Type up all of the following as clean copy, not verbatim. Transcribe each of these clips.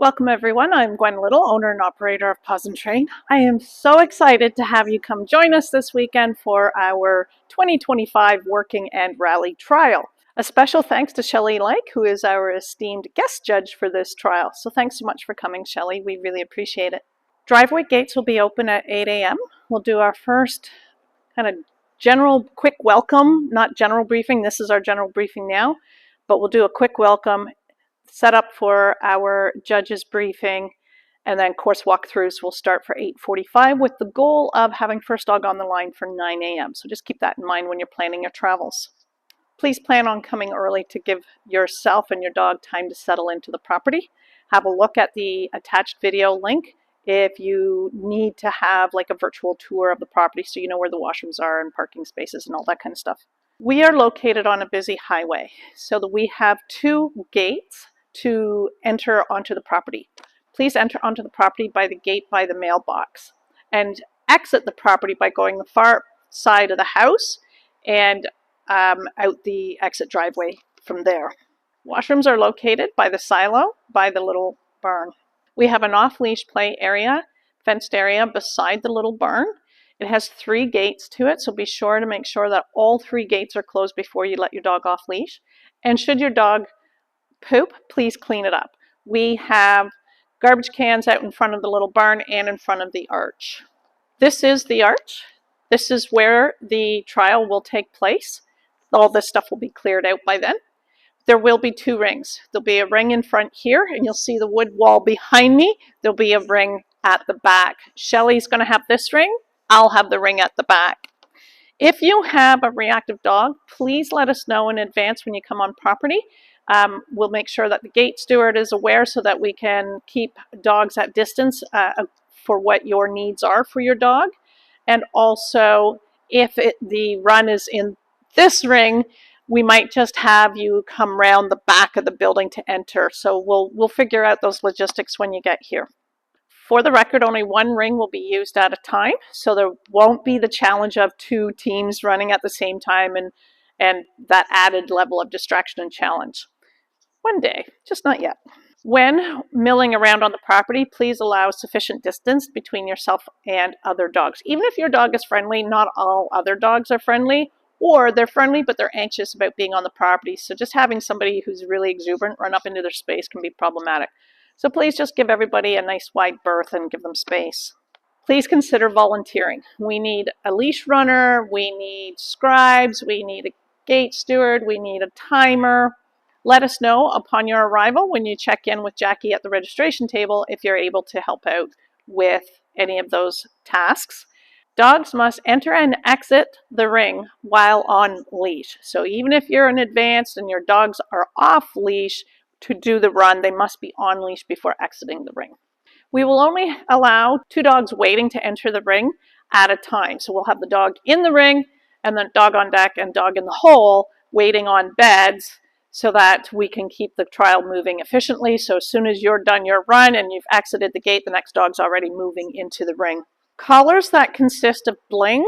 Welcome everyone, I'm Gwen Little, owner and operator of Paus-n-Train. I am so excited to have you come join us this weekend for our 2025 Working and Rally Trial. A special thanks to Shelley Lake, who is our esteemed guest judge for this trial. So thanks so much for coming, Shelley. We really appreciate it. Driveway gates will be open at 8 a.m. We'll do our first kind of general quick welcome, not general briefing. This is our general briefing now, but we'll do a quick welcome, set up for our judges briefing, and then course walkthroughs will start for 8:45 with the goal of having first dog on the line for 9 a.m. So just keep that in mind when you're planning your travels. Please plan on coming early to give yourself and your dog time to settle into the property. Have a look at the attached video link if you need to have like a virtual tour of the property so you know where the washrooms are and parking spaces and all that kind of stuff. We are located on a busy highway, so that we have two gates to enter onto the property. Please enter onto the property by the gate by the mailbox and exit the property by going the far side of the house and out the exit driveway from there. Washrooms are located by the silo, by the little barn. We have an off-leash play area, fenced area beside the little barn. It has 3 gates to it, so be sure to make sure that all 3 gates are closed before you let your dog off leash. And should your dog poop, please clean it up. We have garbage cans out in front of the little barn and in front of the arch. This is the arch. This is where the trial will take place. All this stuff will be cleared out by then. There will be 2 rings. There'll be a ring in front here, and you'll see the wood wall behind me. There'll be a ring at the back. Shelley's going to have this ring. I'll have the ring at the back. If you have a reactive dog, please let us know in advance when you come on property. We'll make sure that the gate steward is aware so that we can keep dogs at distance for what your needs are for your dog. And also, if the run is in this ring, we might just have you come around the back of the building to enter. So we'll figure out those logistics when you get here. For the record, only 1 ring will be used at a time, so there won't be the challenge of 2 teams running at the same time and that added level of distraction and challenge. One day, just not yet. When milling around on the property, please allow sufficient distance between yourself and other dogs. Even if your dog is friendly, not all other dogs are friendly, or they're friendly but they're anxious about being on the property. So just having somebody who's really exuberant run up into their space can be problematic. So please just give everybody a nice wide berth and give them space. Please consider volunteering. We need a leash runner, we need scribes, we need a gate steward, we need a timer. Let us know upon your arrival when you check in with Jackie at the registration table if you're able to help out with any of those tasks. Dogs must enter and exit the ring while on leash. So even if you're in advance and your dogs are off leash to do the run, they must be on leash before exiting the ring. We will only allow 2 dogs waiting to enter the ring at a time. So we'll have the dog in the ring and then dog on deck and dog in the hole waiting on beds, so that we can keep the trial moving efficiently. So as soon as you're done your run and you've exited the gate, the next dog's already moving into the ring. Collars that consist of bling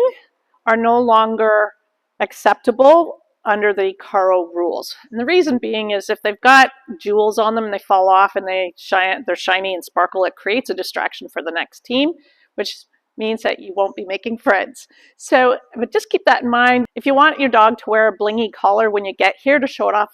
are no longer acceptable under the CARO rules. And the reason being is if they've got jewels on them and they fall off and they're shiny and sparkle, it creates a distraction for the next team, which means that you won't be making friends. So but just keep that in mind. If you want your dog to wear a blingy collar when you get here to show it off,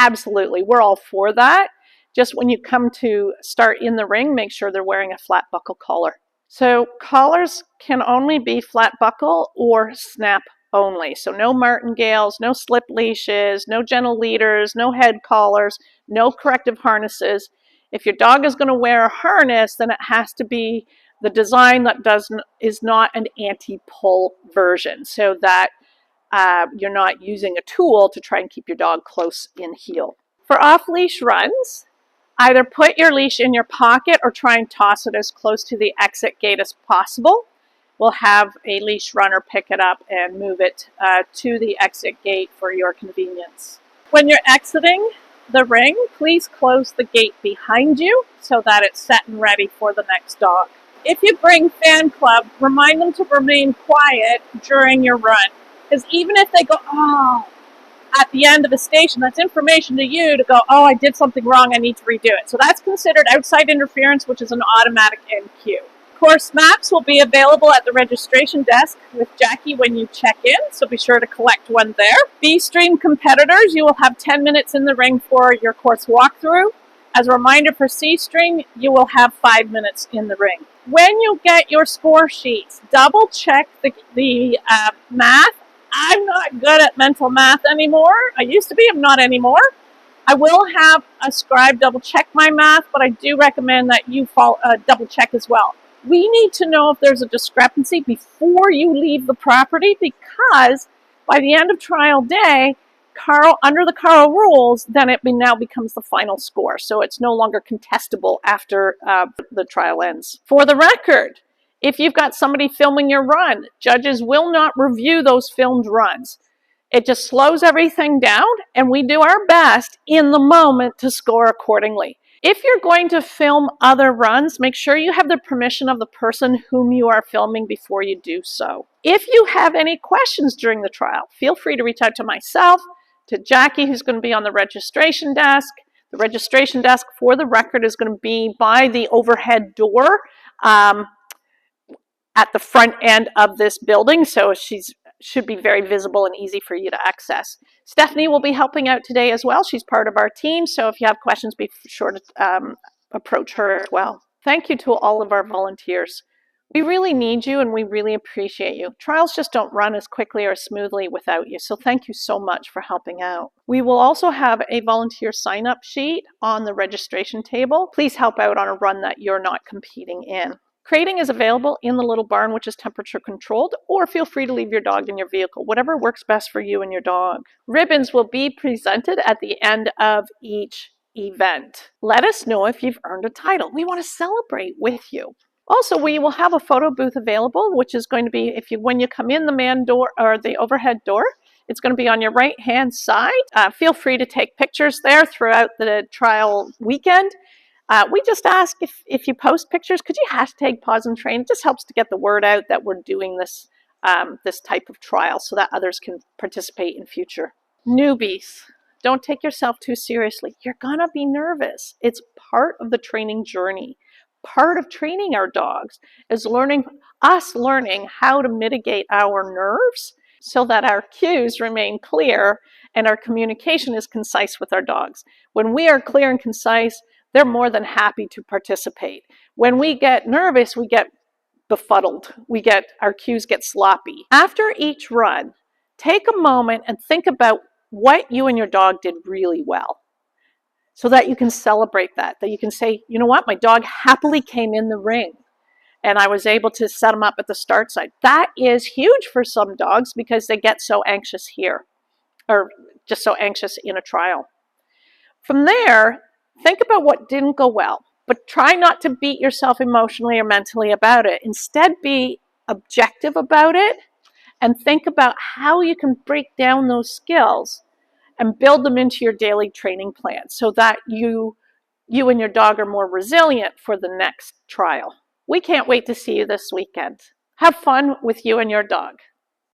absolutely, we're all for that. Just when you come to start in the ring, make sure they're wearing a flat buckle collar. So collars can only be flat buckle or snap only. So no martingales, no slip leashes, no gentle leaders, no head collars, no corrective harnesses. If your dog is going to wear a harness, then it has to be the design that is not an anti-pull version, so that you're not using a tool to try and keep your dog close in heel. For off-leash runs, either put your leash in your pocket or try and toss it as close to the exit gate as possible. We'll have a leash runner pick it up and move it to the exit gate for your convenience. When you're exiting the ring, please close the gate behind you so that it's set and ready for the next dog. If you bring fan club, remind them to remain quiet during your run. Because even if they go, oh, at the end of a station. That's information to you to go, oh, I did something wrong, I need to redo it. So that's considered outside interference, which is an automatic NQ. Course maps will be available at the registration desk with Jackie when you check in, so be sure to collect one there. B-Stream competitors, you will have 10 minutes in the ring for your course walkthrough. As a reminder for C-String, you will have 5 minutes in the ring. When you get your score sheets, double check the math. I'm not good at mental math anymore. I used to be, I'm not anymore. I will have a scribe double check my math, but I do recommend that you double check as well. We need to know if there's a discrepancy before you leave the property, because by the end of trial day, under the CARO rules, then it now becomes the final score. So it's no longer contestable after the trial ends. For the record, if you've got somebody filming your run, judges will not review those filmed runs. It just slows everything down, and we do our best in the moment to score accordingly. If you're going to film other runs, make sure you have the permission of the person whom you are filming before you do so. If you have any questions during the trial, feel free to reach out to myself, to Jackie, who's going to be on the registration desk. The registration desk, for the record, is going to be by the overhead door at the front end of this building, so should be very visible and easy for you to access. Stephanie will be helping out today as well. She's part of our team, so if you have questions, be sure to approach her as well. Thank you to all of our volunteers. We really need you, and we really appreciate you. Trials just don't run as quickly or smoothly without you, so thank you so much for helping out. We will also have a volunteer sign-up sheet on the registration table. Please help out on a run that you're not competing in. Crating is available in the little barn, which is temperature controlled, or feel free to leave your dog in your vehicle, whatever works best for you and your dog. Ribbons will be presented at the end of each event. Let us know if you've earned a title. We want to celebrate with you. Also, we will have a photo booth available, which is going to be, when you come in the man door or the overhead door, it's going to be on your right-hand side. Feel free to take pictures there throughout the trial weekend. We just ask if you post pictures, could you hashtag Paus-n-Train? It just helps to get the word out that we're doing this, this type of trial so that others can participate in future. Newbies, don't take yourself too seriously. You're gonna be nervous. It's part of the training journey. Part of training our dogs is learning how to mitigate our nerves so that our cues remain clear and our communication is concise with our dogs. When we are clear and concise, they're more than happy to participate. When we get nervous, we get befuddled. Our cues get sloppy. After each run, take a moment and think about what you and your dog did really well, so that you can celebrate that you can say, you know what, my dog happily came in the ring and I was able to set them up at the start side. That is huge for some dogs because they get so anxious here, or just so anxious in a trial. From there, think about what didn't go well, but try not to beat yourself emotionally or mentally about it. Instead, be objective about it and think about how you can break down those skills and build them into your daily training plan so that you and your dog are more resilient for the next trial. We can't wait to see you this weekend. Have fun with you and your dog.